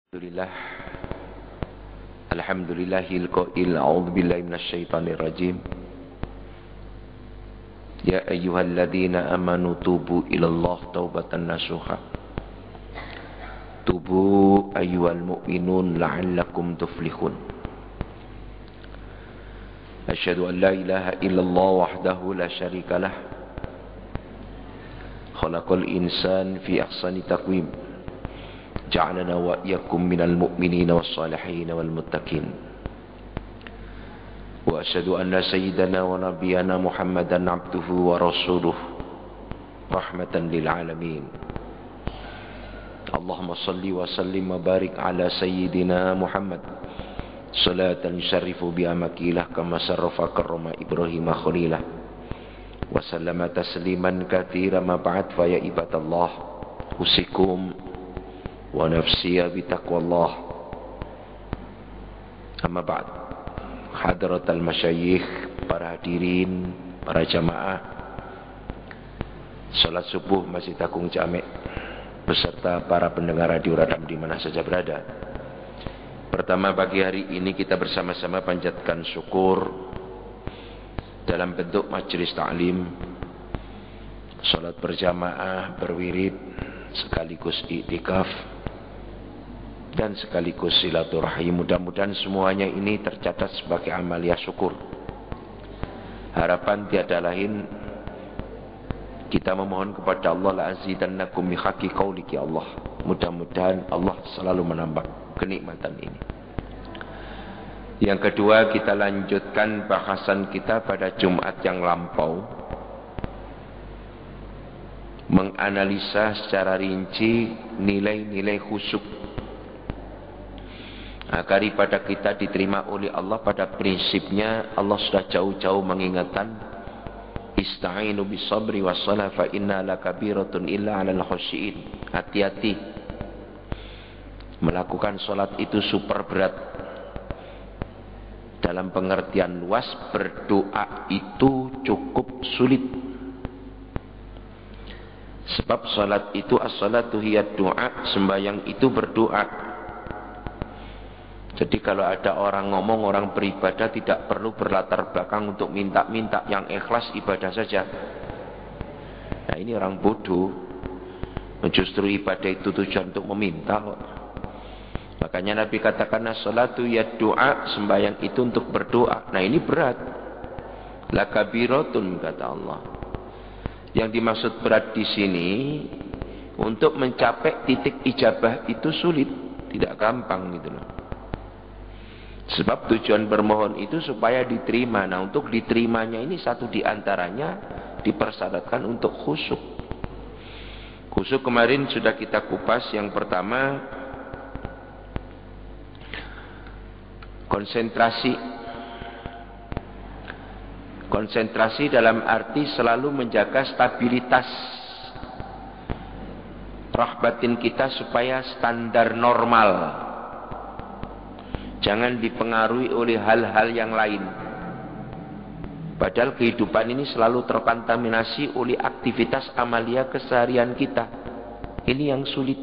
Alhamdulillah. Alhamdulillahil qail a'udzu billahi minasyaitonir rajim. Ya ayyuhalladzina amanu tubu ilallah taubatan nasuha. Tubu ayyuhal mu'minun la'allakum tuflihun. Asyhadu an la ilaha illallah wahdahu la syarikalah. Khalaqal insan fi ahsani taqwim. Ja'alana wa iyyakum minal mu'minina wassalihin wal muttaqin. Wa asyhadu anna sayyidana wa nabiyyana Muhammadan abduhu wa rasuluhu rahmatan lil alamin. Allahumma salli wa sallim wa barik ala sayyidina Muhammad salatan syarifu bi amakilah kama sarrafa karrama Ibrahim khalilah wa sallama tasliman katsiran ma ba'd fa ya ibadallah usikum wa nafsiya bitaqwallah. Amma ba'd. Hadratal masyayikh, para hadirin, para jamaah salat subuh Masjid Agung Jamek beserta para pendengar radio Radam di mana saja berada. Pertama, pagi hari ini kita bersama-sama panjatkan syukur dalam bentuk majelis ta'lim, salat berjamaah, berwirid sekaligus iktikaf dan sekaligus silaturahim. Mudah-mudahan semuanya ini tercatat sebagai amalia syukur. Harapan tiada lain, kita memohon kepada Allah la azidannakum min haqqi qauliki Allah. Mudah-mudahan Allah selalu menambah kenikmatan ini. Yang kedua, kita lanjutkan bahasan kita pada Jumat yang lampau, menganalisa secara rinci nilai-nilai khusyuk agar ibadah kita diterima oleh Allah. Pada prinsipnya Allah sudah jauh-jauh mengingatkan, ista'inu bisabri wassalah fa inna lakabiratun illa 'alal khasyiin. Hati-hati, melakukan salat itu super berat. Dalam pengertian luas, berdoa itu cukup sulit. Sebab salat itu as-salatu hiya doa, sembahyang itu berdoa. Jadi kalau ada orang ngomong, orang beribadah tidak perlu berlatar belakang untuk minta-minta, yang ikhlas ibadah saja. Nah, ini orang bodoh. Justru ibadah itu tujuan untuk meminta kok. Makanya Nabi katakan as-salatu hiya doa, sembahyang itu untuk berdoa. Nah, ini berat. Lakabiratun, kata Allah. Yang dimaksud berat di sini, untuk mencapai titik ijabah itu sulit, tidak gampang gitu loh. Sebab tujuan bermohon itu supaya diterima. Nah, untuk diterimanya ini satu di antaranya dipersyaratkan untuk khusyuk. Khusyuk kemarin sudah kita kupas. Yang pertama, konsentrasi. Konsentrasi dalam arti selalu menjaga stabilitas roh batin kita supaya standar normal, jangan dipengaruhi oleh hal-hal yang lain. Padahal kehidupan ini selalu terkontaminasi oleh aktivitas amalia keseharian kita. Ini yang sulit.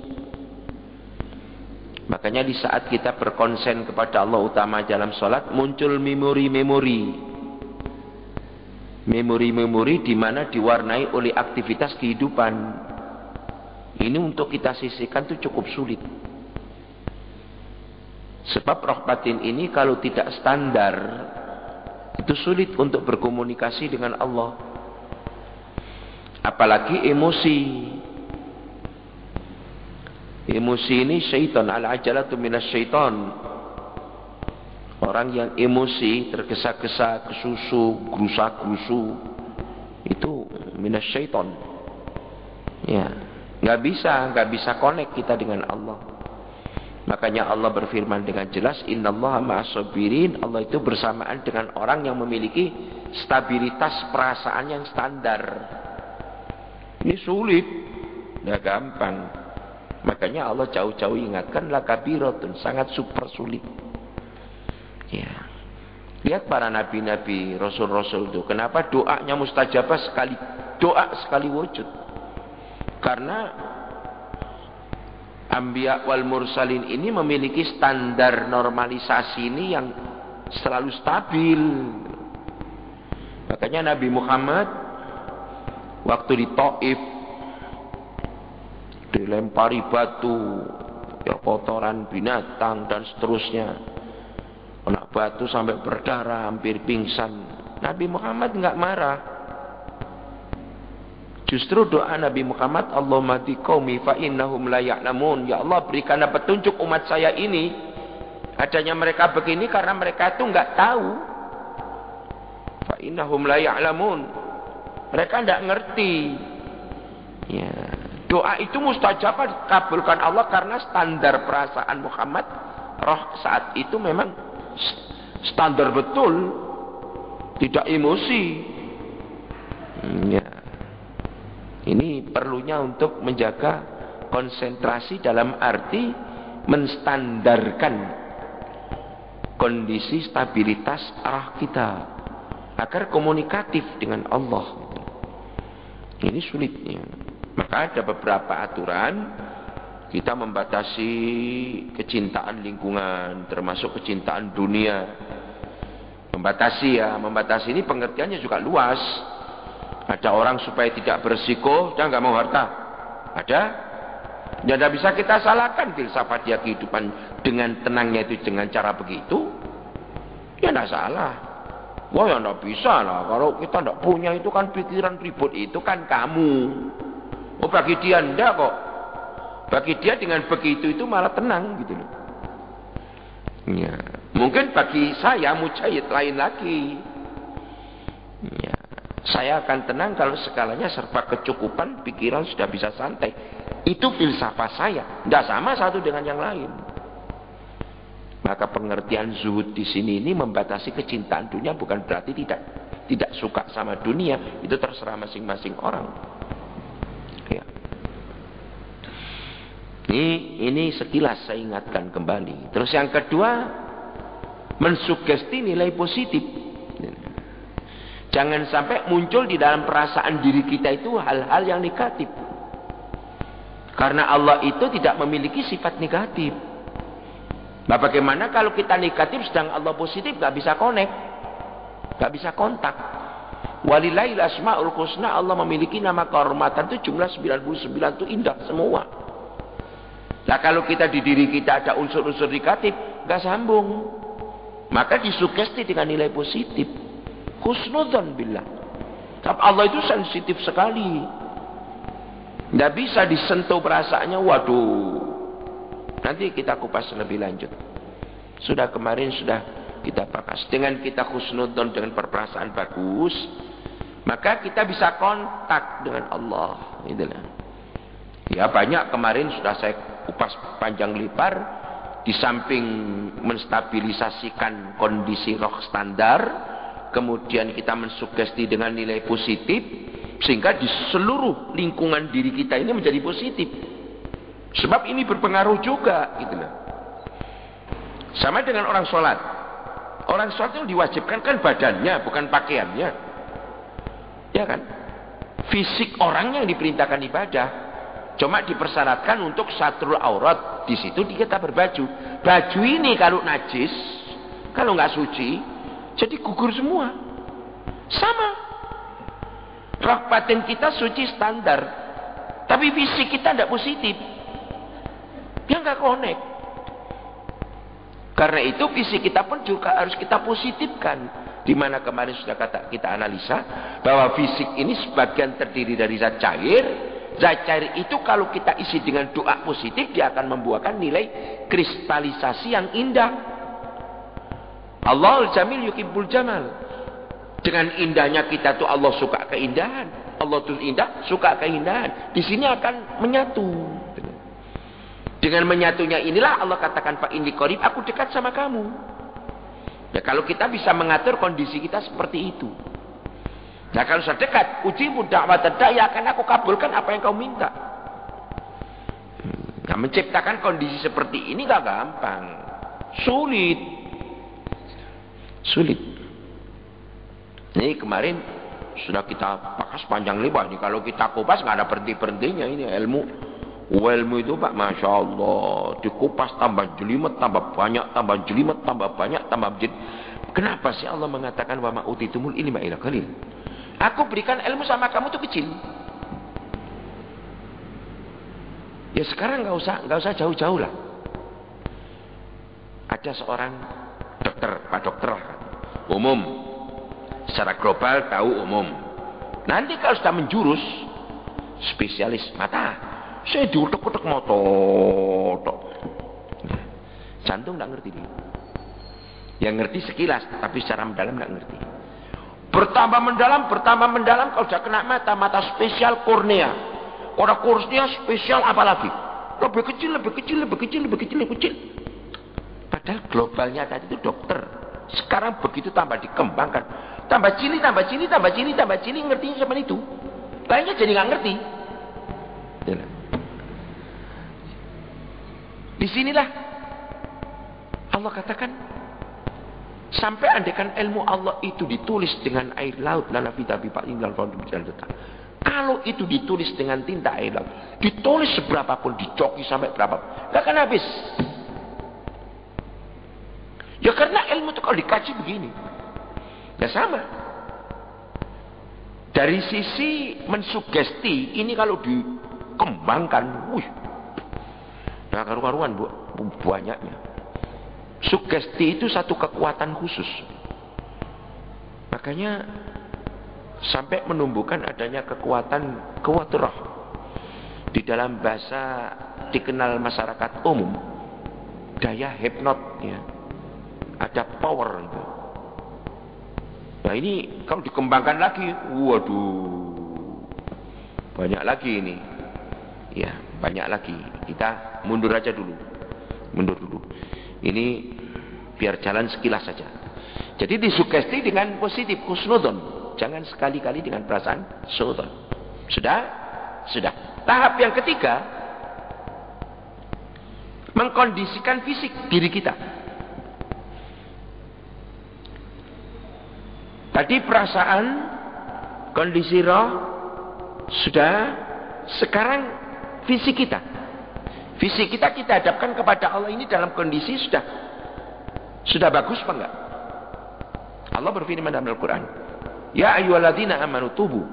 Makanya di saat kita berkonsen kepada Allah, utama dalam sholat, muncul memori-memori di mana diwarnai oleh aktivitas kehidupan. Ini untuk kita sisihkan itu cukup sulit. Sebab roh batin ini kalau tidak standar, itu sulit untuk berkomunikasi dengan Allah. Apalagi emosi. Emosi ini syaitan, al-ajalatu minas syaitan. Orang yang emosi, tergesa-gesa, kesusu, gerusa-gerusu, itu minas syaitan. Ya, nggak bisa connect kita dengan Allah. Makanya Allah berfirman dengan jelas, innallaha ma'as-sabirin. Allah itu bersamaan dengan orang yang memiliki stabilitas perasaan yang standar. Ini sulit, nggak gampang. Makanya Allah jauh-jauh ingatkan, lakabiratun, sangat super sulit. Ya. Lihat para nabi-nabi, rasul-rasul itu, kenapa doanya mustajabah sekali doa sekali wujud? Karena Anbiya wal mursalin ini memiliki standar normalisasi ini yang selalu stabil. Makanya Nabi Muhammad waktu di Taif dilempari batu, ya kotoran binatang dan seterusnya, kena batu sampai berdarah, hampir pingsan. Nabi Muhammad enggak marah. Justru doa Nabi Muhammad, Allahumma hdi qaumi fa innahum la ya'lamun. Ya Allah, berikanlah petunjuk umat saya ini. Adanya mereka begini karena mereka itu enggak tahu. Fa innahum la ya'lamun. Mereka enggak ngerti. Ya, doa itu mustajab dikabulkan Allah karena standar perasaan Muhammad roh saat itu memang standar betul, tidak emosi. Ya. Ini perlunya untuk menjaga konsentrasi dalam arti menstandarkan kondisi stabilitas arah kita agar komunikatif dengan Allah. Ini sulitnya. Maka ada beberapa aturan kita membatasi kecintaan lingkungan, termasuk kecintaan dunia. Membatasi ini pengertiannya juga luas. Ada orang supaya tidak bersiko, dia nggak mau harta. Ada? Ya tidak bisa kita salahkan filsafat dia kehidupan dengan tenangnya itu dengan cara begitu. Ya tidak salah. Wah ya tidak bisa lah. Kalau kita tidak punya itu kan pikiran ribut itu kan kamu. Oh bagi dia enggak kok. Bagi dia dengan begitu itu malah tenang gitu loh. Ya. Mungkin bagi saya mujahid lain lagi. Ya. Saya akan tenang kalau segalanya serba kecukupan, pikiran sudah bisa santai. Itu filsafat saya. Tidak sama satu dengan yang lain. Maka pengertian zuhud di sini ini membatasi kecintaan dunia bukan berarti tidak suka sama dunia. Itu terserah masing-masing orang. Ya. Ini sekilas saya ingatkan kembali. Terus yang kedua, mensugesti nilai positif. Jangan sampai muncul di dalam perasaan diri kita itu hal-hal yang negatif. Karena Allah itu tidak memiliki sifat negatif. Nah, bagaimana kalau kita negatif sedang Allah positif, gak bisa connect, gak bisa kontak. Walillahil asmaul husna, Allah memiliki nama kehormatan itu jumlah 99 itu indah semua. Nah kalau kita di diri kita ada unsur-unsur negatif, gak sambung. Maka disugesti dengan nilai positif. Husnudzon billah. Tapi Allah itu sensitif sekali. Tidak bisa disentuh perasaannya. Waduh. Nanti kita kupas lebih lanjut. Sudah kemarin sudah kita bahas. Dengan kita husnudzon dengan perasaan bagus, maka kita bisa kontak dengan Allah. Itulah. Ya banyak kemarin sudah saya kupas panjang lebar. Di samping menstabilisasikan kondisi roh standar, kemudian kita mensugesti dengan nilai positif, sehingga di seluruh lingkungan diri kita ini menjadi positif. Sebab ini berpengaruh juga, gitu loh. Sama dengan orang sholat. Orang sholat itu diwajibkan kan badannya, bukan pakaiannya. Ya kan? Fisik orang yang diperintahkan ibadah. Cuma dipersyaratkan untuk satrul aurat. Di situ kita berbaju. Baju ini kalau najis, kalau nggak suci, jadi gugur semua. Sama. Roh batin kita suci standar. Tapi fisik kita tidak positif. Dia nggak connect. Karena itu fisik kita pun juga harus kita positifkan. Dimana kemarin sudah kita analisa. Bahwa fisik ini sebagian terdiri dari zat cair. Zat cair itu kalau kita isi dengan doa positif, dia akan membuahkan nilai kristalisasi yang indah. Allahul Jamil yuhibbul jamal. Dengan indahnya kita tuh Allah suka keindahan. Allah tuh indah, suka keindahan. Di sini akan menyatu. Dengan menyatunya inilah Allah katakan Pak inni qarib, aku dekat sama kamu. Ya kalau kita bisa mengatur kondisi kita seperti itu. Nah kalau sudah dekat, ujibu da'watad da'i, akan aku kabulkan apa yang kau minta. Nah menciptakan kondisi seperti ini gak gampang. Sulit. Ini kemarin sudah kita bahas panjang lebar. Ini kalau kita kupas nggak ada berhenti-berhentinya ini ilmu. Ilmu itu Pak, Masya Allah, dikupas tambah jelimet, tambah banyak, tambah jelimet, tambah banyak, tambah jelimet. Kenapa sih Allah mengatakan wa ma utitumul ilma illa qalil? Aku berikan ilmu sama kamu itu kecil. Ya sekarang nggak usah jauh-jauh lah. Ada seorang dokter, Pak Dokter umum, secara global tahu umum. Nanti kalau sudah menjurus spesialis mata, saya diutek-utek motor. Jantung nggak ngerti dia. Yang ngerti sekilas, tapi secara mendalam nggak ngerti. Bertambah mendalam, kalau sudah kena mata spesial kornea. Kalau kornea spesial apalagi? Lebih kecil. Padahal globalnya tadi itu dokter. Sekarang begitu tambah dikembangkan. Tambah cili, ngertinya cuma itu. Lainnya jadi nggak ngerti. Disinilah Allah katakan, sampai andaikan ilmu Allah itu ditulis dengan air laut, kalau itu ditulis dengan tinta air laut, ditulis seberapapun, dicoki sampai berapa, nggak akan habis. Ya karena ilmu itu kalau dikaji begini, ya sama. Dari sisi mensugesti, ini kalau dikembangkan, nah karuan banyaknya. Sugesti itu satu kekuatan khusus. Makanya sampai menumbuhkan adanya kekuatan kuwatrah. Di dalam bahasa dikenal masyarakat umum, daya hipnot ya. Ada power itu. Nah ini kalau dikembangkan lagi, waduh, banyak lagi ini. Ya, banyak lagi. Kita mundur aja dulu. Ini biar jalan sekilas saja. Jadi disugesti dengan positif, husnudon. Jangan sekali-kali dengan perasaan suudon. Sudah? Tahap yang ketiga, mengkondisikan fisik diri kita. Tadi perasaan, kondisi roh, sudah. Sekarang fisik kita. Fisik kita hadapkan kepada Allah ini dalam kondisi sudah bagus apa enggak? Allah berfirman dalam Al-Quran, ya ayyuhalladzina amanu tubu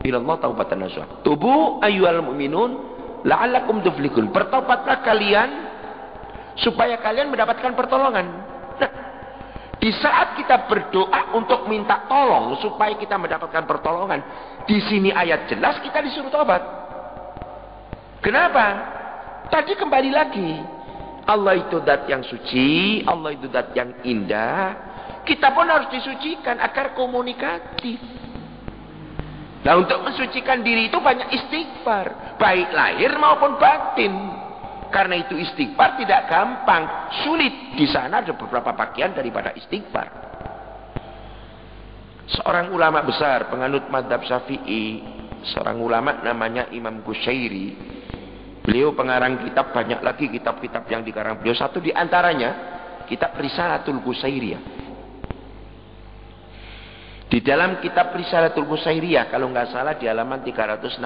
ilallah taubatan nasuha. Tubu ayyuhal mu'minun la'allakum tuflihun. Bertobatlah kalian supaya kalian mendapatkan pertolongan. Nah, di saat kita berdoa untuk minta tolong supaya kita mendapatkan pertolongan, di sini ayat jelas kita disuruh tobat. Kenapa? Tadi kembali lagi, Allah itu zat yang suci, Allah itu zat yang indah. Kita pun harus disucikan agar komunikatif. Nah, untuk mensucikan diri itu banyak istighfar, baik lahir maupun batin. Karena itu istighfar tidak gampang, sulit. Di sana ada beberapa bagian daripada istighfar. Seorang ulama besar penganut mazhab Syafi'i, seorang ulama namanya Imam Qushairi. Beliau pengarang kitab, banyak lagi kitab-kitab yang dikarang beliau. Satu di antaranya kitab Risalatul Qusairiyah. Di dalam kitab Risalatul Qusairiyah, kalau nggak salah di halaman 362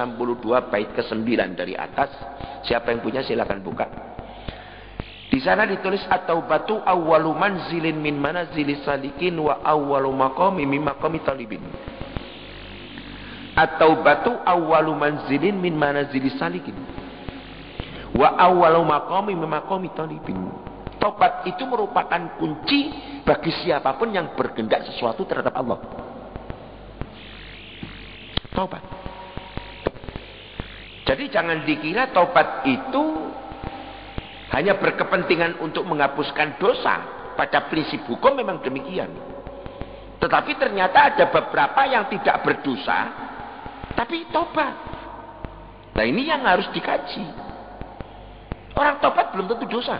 bait ke-9 dari atas. Siapa yang punya silakan buka. Di sana ditulis at-taubatu awwalu manzilin min manazilis salikin wa awwalu maqami min maqami talibin. At-taubatu awwalu manzilin min manazilis salikin wa awwalu maqami min maqami talibin. Tobat itu merupakan kunci bagi siapapun yang berkehendak sesuatu terhadap Allah. Tobat. Jadi jangan dikira tobat itu hanya berkepentingan untuk menghapuskan dosa. Pada prinsip hukum memang demikian. Tetapi ternyata ada beberapa yang tidak berdosa, tapi tobat. Nah ini yang harus dikaji. Orang tobat belum tentu dosa.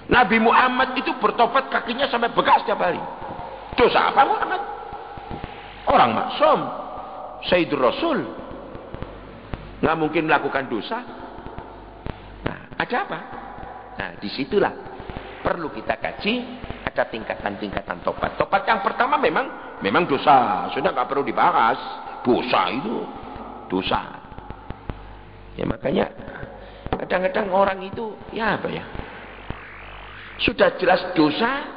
Nabi Muhammad itu bertobat kakinya sampai bekas setiap hari. Dosa apa Muhammad? Orang maksum, Sayyidur Rasul, nggak mungkin melakukan dosa. Nah, ada apa? Nah, disitulah perlu kita kaji. Ada tingkatan-tingkatan tobat. Tobat yang pertama memang dosa, sudah nggak perlu dibahas. Dosa itu dosa. Ya makanya kadang-kadang orang itu ya apa ya, sudah jelas dosa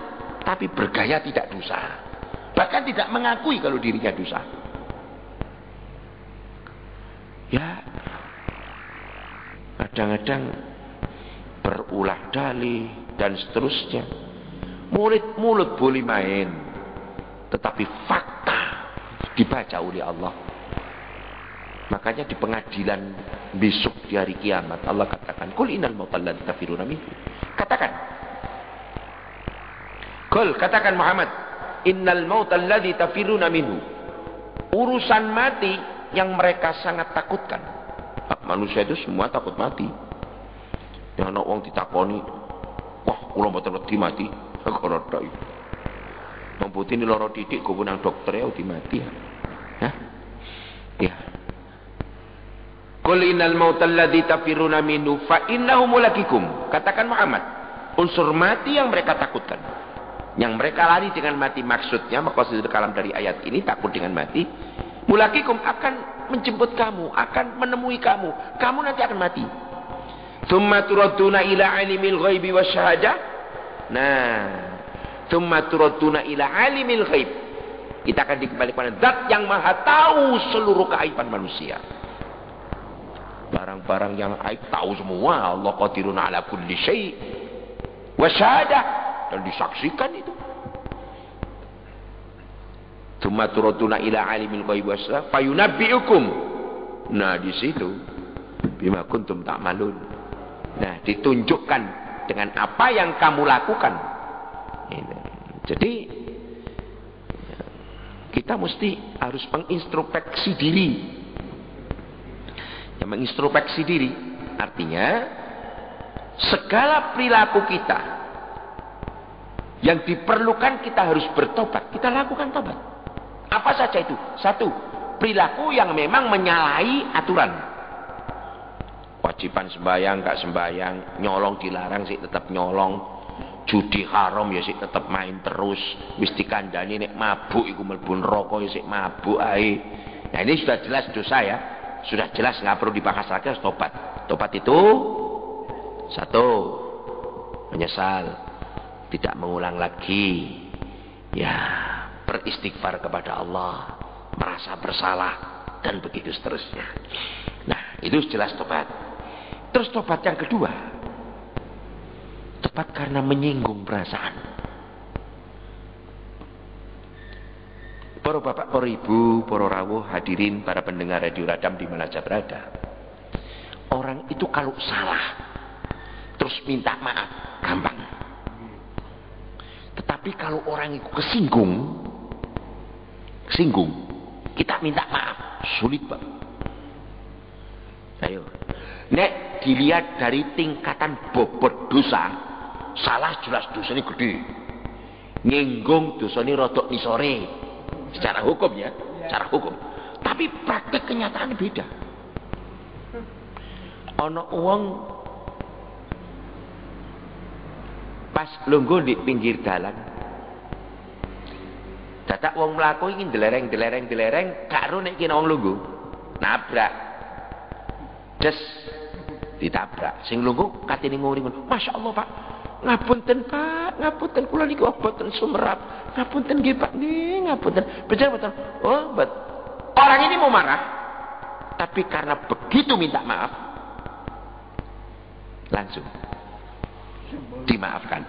tapi bergaya tidak dosa, bahkan tidak mengakui kalau dirinya dosa. Ya, kadang-kadang berulah dalih dan seterusnya. Mulut boleh main, tetapi fakta dibaca oleh Allah. Makanya di pengadilan besok di hari kiamat Allah katakan, "Qul innal mautal ladzi tafiruna minhu." Katakan. Qul, katakan Muhammad, "Innal mautal ladzi tafiruna minhu." Urusan mati yang mereka sangat takutkan. Manusia itu semua takut mati. Yang ana wong ditakoni, "Wah, kula mboten wedi mati." Ora tok. Wong putih ini lara titik go nang dokter ya wedi mati. Hah? Ya. Qul innal mautal ladzi tafiruna minhu fa innahu mulaqikum. Katakan Muhammad, unsur mati yang mereka takutkan, yang mereka lari dengan mati, maksudnya maqasidul kalam dari ayat ini takut dengan mati. Mulaqikum akan menjemput kamu, akan menemui kamu. Kamu nanti akan mati. Tsumma turadduna ila alimil ghaibi wasyahadah. Nah, tsumma turadduna ila alimil ghaib. Kita akan dikembalikan kepada zat yang maha tahu seluruh keaiban manusia. Barang-barang yang aib tahu semua. Allah qadirun ala kulli syai' wasyahadah, dan disaksikan itu. Tsumma turaduna ila alimil ghaib wasyahadah fayunabbiukum. Nah, di situ bima kuntum ta'malun. Nah, ditunjukkan dengan apa yang kamu lakukan. Jadi kita mesti harus mengintrospeksi diri. Yang mengintrospeksi diri artinya segala perilaku kita yang diperlukan kita harus bertobat, kita lakukan tobat. Apa saja itu? Satu, perilaku yang memang menyalahi aturan. Kewajiban sembahyang, gak sembahyang, nyolong dilarang sih tetap nyolong, judi haram ya sih tetap main terus, wis dikandani nek mabuk iku mlebu neraka ya sih mabuk ae. Nah, ini sudah jelas dosa ya. Sudah jelas, nggak perlu dibahas lagi, harus tobat. Tobat itu satu, menyesal, tidak mengulang lagi, ya beristighfar kepada Allah, merasa bersalah, dan begitu seterusnya. Nah, itu jelas tobat. Terus tobat yang kedua, tobat karena menyinggung perasaan. Para bapak, para ibu, para rawuh, hadirin, para pendengar Radio Radam di mana saja berada. Orang itu kalau salah terus minta maaf gampang. Tetapi kalau orang itu kesinggung, kita minta maaf sulit, Pak. Ayo. Nek dilihat dari tingkatan bobot dosa, salah jelas dosanya gede. Nyinggung dosanya rodok nisore. Secara hukum ya, secara hukum. Tapi praktek kenyataannya beda. Ono uang pas lungguh di pinggir dalan, dadak wong mlaku iki delereng, karo nek kena wong lungguh, nabrak. Des ditabrak. Sing lungguh katene ngono, "Masya Allah, Pak. Ngapunten, Pak, ngapunten kula niku boten sumerap. Ngapunten nggih, Pak, nggih, ngapunten." Betul. Oh, orang ini mau marah, tapi karena begitu minta maaf, langsung dimaafkan.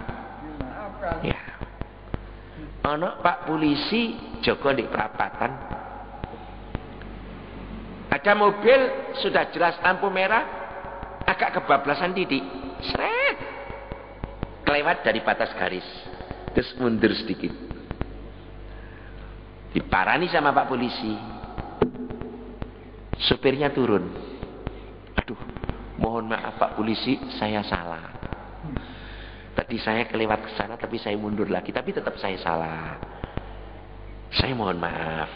Ya. Ana Pak polisi jaga di perapatan. Ada mobil sudah jelas lampu merah, agak kebablasan titik. Sret. Kelewat dari batas garis, terus mundur sedikit, diparani sama Pak polisi, supirnya turun. "Aduh, mohon maaf Pak polisi, saya salah. Tadi saya kelewat ke sana, tapi saya mundur lagi, tapi tetap saya salah. Saya mohon maaf.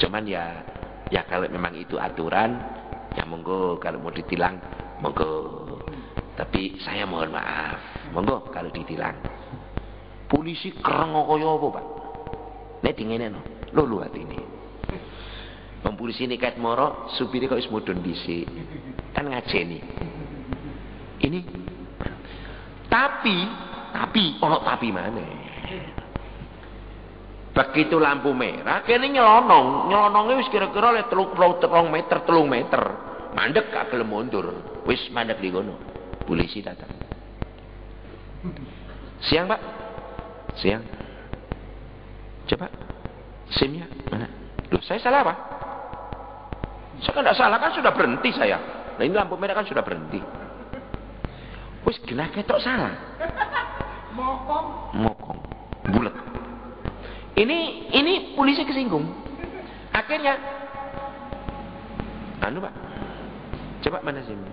Cuman ya kalau memang itu aturan, ya monggo, kalau mau ditilang, monggo. Tapi saya mohon maaf, monggo kalau ditilang." Polisi kereng kaya apa, Pak? Nek dingene no. Lho atine. Wong polisi nekat moro, supire kok wis mudhun dhisik. Kan ngajeni. Ini tapi ono tapi mana? Begitu lampu merah, kene nyelonongnya wis kira-kira oleh 3 meter. Mandek gak gelem mundur. Wis mandek di kono. Polisi datang. Siang, Pak. Siang. Coba SIM-nya mana? Loh, saya salah apa? Saya kan tidak salah, kan sudah berhenti saya. Nah ini lampu merah kan sudah berhenti. Wis genah ketok salah. Mokong. Bulet. Ini polisi kesinggung. Akhirnya Pak. Coba mana SIM-nya?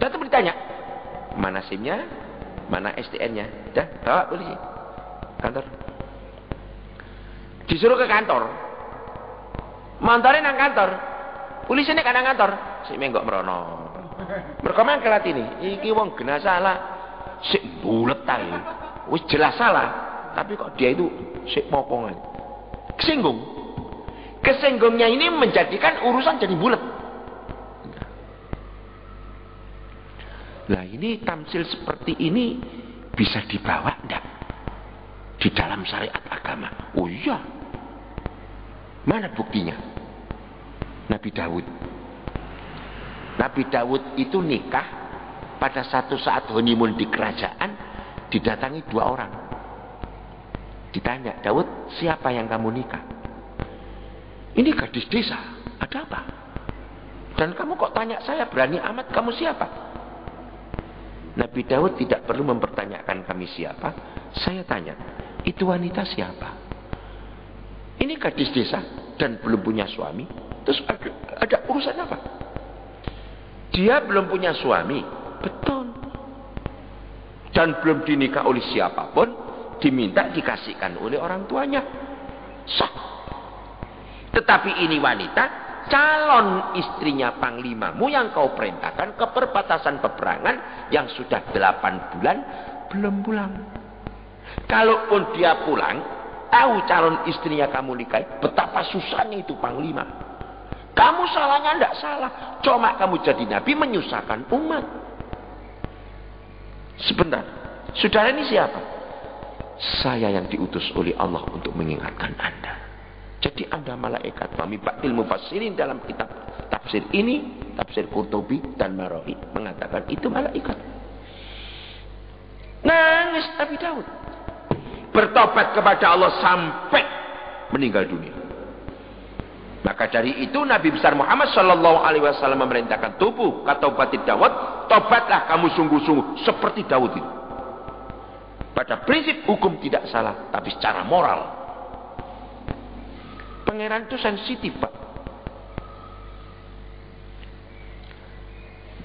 Tetap ditanya. Mana SIM-nya? Mana STN-nya? Dah, bawa polisi. Kantor. Disuruh ke kantor. Mantore nang kantor. Polisi ini kadang kantor. Sik menggok merono. Mereka mangkel atine. Iki wong genah salah. Sik bulet ta iki. Wis jelas salah. Tapi kok dia itu sik mokongan. Kesinggung. Kesinggungnya ini menjadikan urusan jadi bulet. Nah ini tamsil seperti ini bisa dibawa enggak di dalam syariat agama? Oh iya. Mana buktinya? Nabi Daud itu nikah pada satu saat honeymoon di kerajaan, didatangi 2 orang. Ditanya, Daud, siapa yang kamu nikah? Ini gadis desa, ada apa? Dan kamu kok tanya saya, berani amat, kamu siapa? Nabi Daud tidak perlu mempertanyakan kami siapa. Saya tanya, itu wanita siapa? Ini gadis desa dan belum punya suami. Terus ada urusan apa? Dia belum punya suami, betul. Dan belum dinikah oleh siapapun, diminta dikasihkan oleh orang tuanya. Sah. Tetapi ini wanita, calon istrinya panglimamu yang kau perintahkan ke perbatasan peperangan yang sudah 8 bulan belum pulang. Kalaupun dia pulang, tahu calon istrinya kamu nikahi, betapa susahnya itu panglima. Kamu salahnya tidak salah, cuma kamu jadi nabi menyusahkan umat. Sebentar, saudara ini siapa? Saya yang diutus oleh Allah untuk mengingatkan Anda. Jadi Anda malaikat. Kami Ba'dil Mufassirin dalam kitab tafsir ini, tafsir Qurtubi dan Marawi mengatakan itu malaikat. Nangis Nabi Daud. Bertobat kepada Allah sampai meninggal dunia. Maka dari itu Nabi besar Muhammad sallallahu alaihi wasallam memerintahkan tubuh kata batid Daud, tobatlah kamu sungguh-sungguh seperti Daud itu. Pada prinsip hukum tidak salah, tapi secara moral. Pangeran itu sensitif, Pak.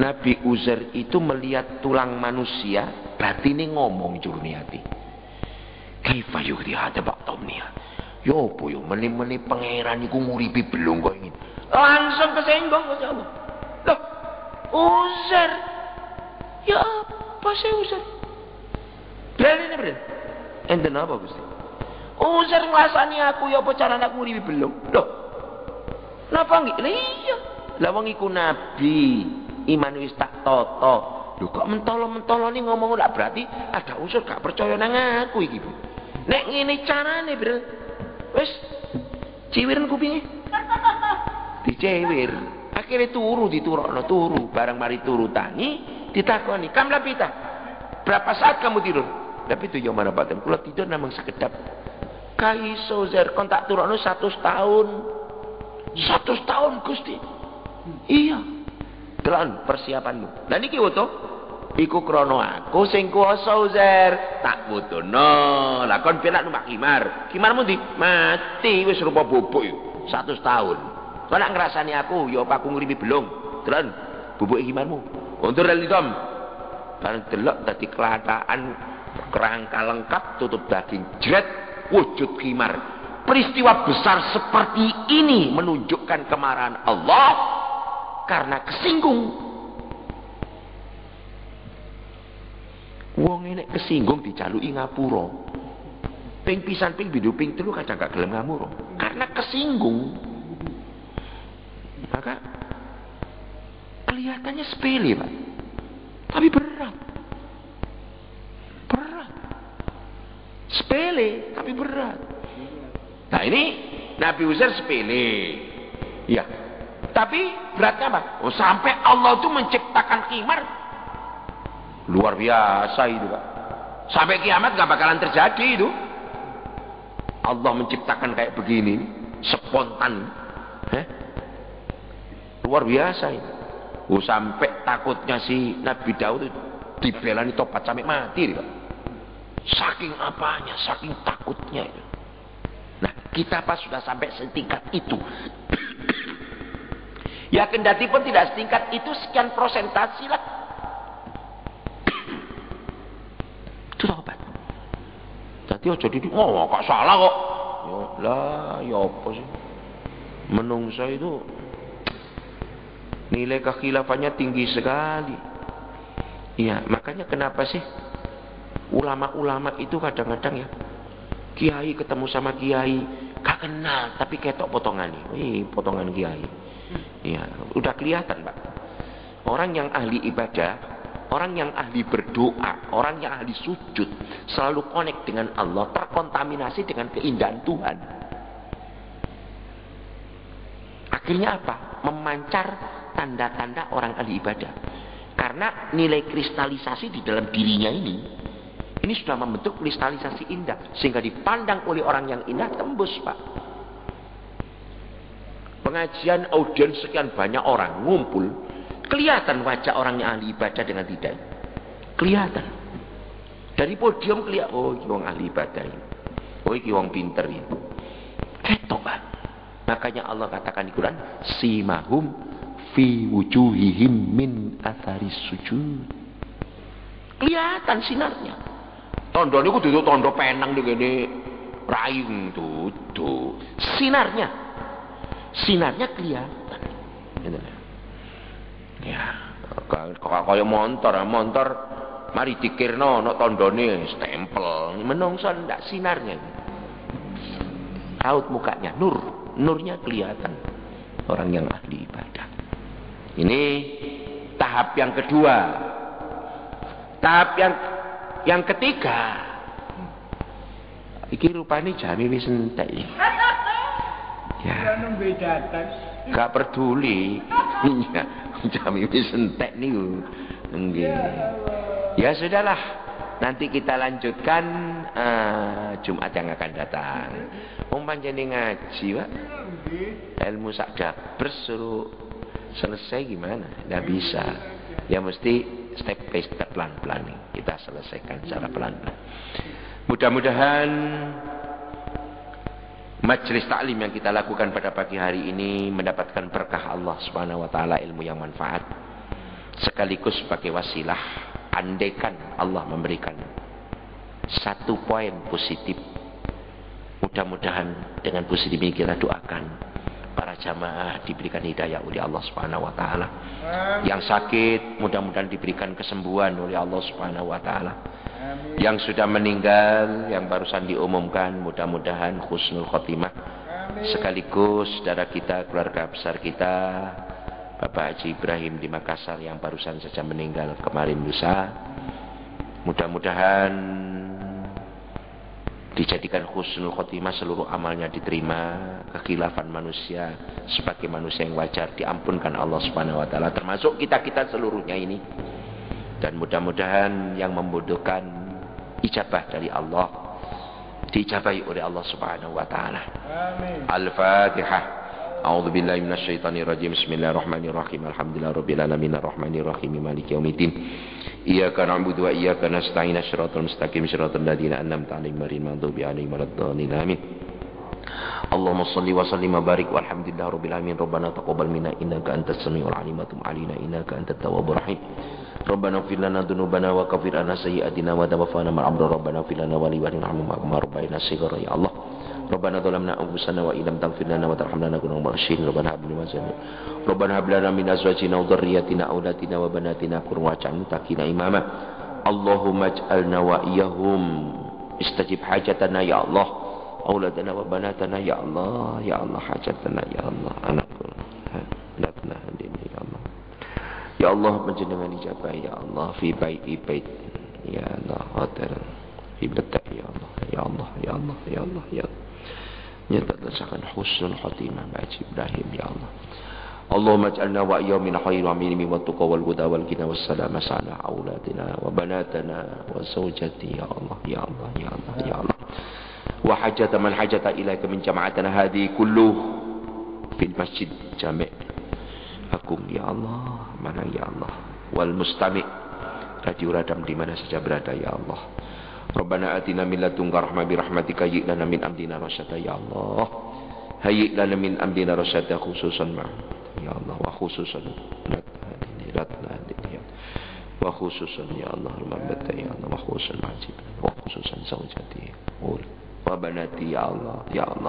Nabi Uzair itu melihat tulang manusia, batine ngomong jurni hati. Kaifa yuhdi hada ba'tomnia. Yo po yo meni-meni pangeran iku nguripi belum kok ingin. Langsung kesenggung Gusti Allah. Loh, Uzair. Ya apa sih Uzair? Berani nih, enten apa Gusti? Uzair ngrasani aku ya apa carane aku nguripi belum? Loh. Napa nggih? Lah iya. Lah wong iku nabi, iman wis tak tata. Lho kok mentolo-mentolo nih ngomong lak berarti ada unsur gak percaya nang aku iki, Bu. Nek ngene carane, Bro. Wis ciwiren kupinge. Dicewir. Akhirnya diturokno turu. Barang mari turu tangi, ditakoni, "Kam lapita? Berapa saat kamu tidur?" Tapi itu yang mana batin. Kalau tidur namang sekedap. Kaiso Uzair kon tak turokno 100 tahun. 100 tahun Gusti. Iya. Delon persiapanmu. Lah niki foto. Iku krono aku sing kuwasa Uzair. Tak fotono. Lah kon penak numpak kimar. Kimarmu ndi? Mati wis rupa bubuk yo. 100 tahun. Kok nak ngrasani aku ya apa aku ngripi belum. Delon bubuk kimarmu. Untur lidom. Bareng delok dadi kelataan kerangka lengkap tutup daging jret wujud khimar. Peristiwa besar seperti ini menunjukkan kemarahan Allah karena kesinggung. Wong enek kesinggung dijaluki ngapura. Ping pisan ping pindho ping telu kadang gak gelem ngamura karena kesinggung. Maka kelihatannya sepele, Pak. Tapi berat. Berat. Sepele, tapi berat. Nah ini Nabi Uzair sepele. Ya. Tapi beratnya apa? Oh, sampai Allah itu menciptakan himar. Luar biasa itu, Pak. Sampai kiamat gak bakalan terjadi itu. Allah menciptakan kayak begini, spontan. Luar biasa itu. Oh, sampai takutnya si Nabi Daud itu dibelani topat sampai mati, Pak. Saking apanya, saking takutnya itu. Nah, kita pas sudah sampai setingkat itu. Ya kendati pun tidak setingkat itu, sekian prosentasi lah. Itu tobat. Jadi ojo didik, oh kok salah kok. Ya lah, ya apa sih? Menungso itu nilai kekhilafannya tinggi sekali. Iya, makanya kenapa sih ulama-ulama itu kadang-kadang ya, kiai ketemu sama kiai gak kenal tapi ketok potongan nih, potongan kiai. Iya, udah kelihatan, Pak. Orang yang ahli ibadah, orang yang ahli berdoa, orang yang ahli sujud, selalu connect dengan Allah, terkontaminasi dengan keindahan Tuhan. Akhirnya apa? Memancar tanda-tanda orang ahli ibadah. Karena nilai kristalisasi di dalam dirinya ini sudah membentuk kristalisasi indah, sehingga dipandang oleh orang yang indah tembus, Pak. Pengajian audiens sekian banyak orang ngumpul, kelihatan wajah orang yang ahli ibadah dengan tidak. Kelihatan. Dari podium kelihatan, oh iki wong ahli ibadah ini. Oh iki wong pinter ini. Ketok, Pak. Makanya Allah katakan di Quran, simahum fi wujuhihim min atharis sujud. Kelihatan sinarnya. Tondo niku duduk tondo penang begini, raing tuh. Sinarnya kelihatan. Ya, kaya montor mari dikirno ana tandane stempel, menungso ndak sinarnya. Raut mukanya nurnya kelihatan orang yang ahli ibadah. Ini tahap yang kedua. Tahap yang ketiga. Iki rupane jami wis entek. Ya. Gak peduli. Ya, jami wis entek niku. Nggih. Ya sudahlah. Nanti kita lanjutkan Jumat yang akan datang. Panjenengan ngaji, Pak. Ilmu sak dabres suruh selesai gimana? Nggak bisa. Ya mesti step by step, pelan-pelan nih. Kita selesaikan secara pelan-pelan. Mudah-mudahan majelis taklim yang kita lakukan pada pagi hari ini mendapatkan berkah Allah Subhanahu wa taala, ilmu yang manfaat, sekaligus sebagai wasilah andaikan Allah memberikan satu poin positif. Mudah-mudahan dengan positif ini kita doakan para jamaah diberikan hidayah oleh Allah Subhanahu wa taala. Yang sakit mudah-mudahan diberikan kesembuhan oleh Allah Subhanahu wa taala. Yang sudah meninggal, yang barusan diumumkan, mudah-mudahan husnul khotimah. Sekaligus saudara kita, keluarga besar kita, Bapak Haji Ibrahim di Makassar yang barusan saja meninggal kemarin lusa. Mudah-mudahan dijadikan husnul khotimah, seluruh amalnya diterima, kekhilafan manusia sebagai manusia yang wajar diampunkan Allah Subhanahu wa taala, termasuk kita-kita seluruhnya ini. Dan mudah-mudahan yang membutuhkan ijabah dari Allah diijabahi oleh Allah Subhanahu wa taala. Amin. Al-Fatihah. A'udzu billahi minasyaitonir rajim. Bismillahirrahmanirrahim. Alhamdulillahirabbil alamin arrahmanir rahim maliki yaumiddin. Iyyaka na'budu wa iyyaka nasta'in. Shiratal mustaqim shiratal ladzina an'amta 'alaihim ghairil maghdubi 'alaihim waladdallin. Amin. Allahumma shalli wa sallim wa barik walhamdulillahirabbil alamin. Rabbana taqabbal minna innaka antas samiul 'alim wa tub 'alaina innaka antat tawwabur rahim. Rabbana ighfir lana dzunubana wa kaffir 'anna sayyi'atina wa tawaffana ma'al abrar. Rabbana ighfir lana wa li walidayna kama rabbayana shighara. Ya Allah, Rabbana dzalamna anfusana wa illam taghfir lana wa tarhamna lanakunanna minal khasirin. Rabbana hab lana Rabbana hab lana min azwajina wa dhurriyyatina aulatina wa banatina qurratan a'yunin imama. Allahumma ij'alna wa iyyahum istajib hajatana ya Allah. Auladana wa banatana ya Allah, ya Allah hajatana ya Allah. Anakna hadini ya Allah. Ya Allah panjenengan ijabah ya Allah fi bait ya Allah hotel fi batak ya Allah ya Allah ya Allah ya Allah ya Allah nyatakan husnul khatimah Haji Ibrahim ya Allah. Allahumma ij'alna wa iyyahu min khairil aminin wa tuqa wal huda wal ghina was salama ala auladina wa banatina wa zawjati ya Allah ya Allah ya Allah ya Allah. Wa hajata man hajata ilaika min jama'atina hadhihi kulluh fil masjid jami' akum ya Allah mana ya Allah wal mustami' radio radam di mana saja berada ya Allah. Rabbana atina min ladunka rahmah bi rahmatika hayyi lana min amrina rasyada ya Allah. Hayyi lana min amrina rasyada khususan ma ya Allah wa khususan wa khususan ya Allah al-mabata ya Allah wa khususan majid wa khususan zawjati wa banati ya Allah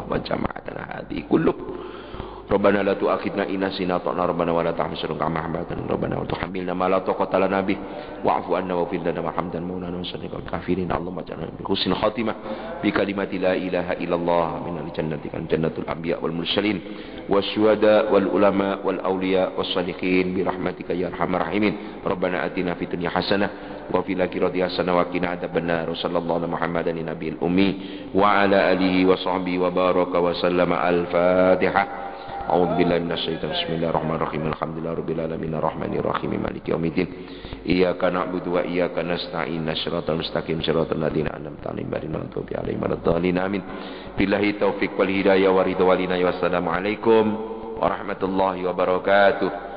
wa jama'atana hadhihi kulluh. Rabbana la tu'akhidna in nasina ta'na rabbana wa la tahmilna kama hamaltan rabbana wa tuhammilna ma la taqata lana bih wa'fu anna wa fil lana wa hamdan maulana wa sallallahu kafirin Allahumma ja'alna bi husnil khatimah bi kalimati la ilaha illallah min al-jannati kan jannatul anbiya wal mursalin wasyuhada wal ulama wal awliya was salihin bi rahmatika ya arhamar rahimin. Rabbana atina fid dunya hasanah wa fil akhirati hasanah wa qina adzabannar. Sallallahu alaihi Muhammadan nabiyil ummi wa ala alihi wa sahbihi wa baraka wa sallama. Al-Fatihah. A'udzu billahi minasyaitonir rajim. Bismillahirrahmanirrahim. Alhamdulillahirabbil alamin arrahmanir rahim maliki yaumiddin. Iyyaka na'budu wa iyyaka nasta'in. Shiratal mustaqim shiratal ladzina an'amta 'alaihim ghairil maghdubi 'alaihim waladdallin. Amin. Billahi taufiq wal hidayah wa ridha walina. Wassalamu alaikum warahmatullahi wabarakatuh.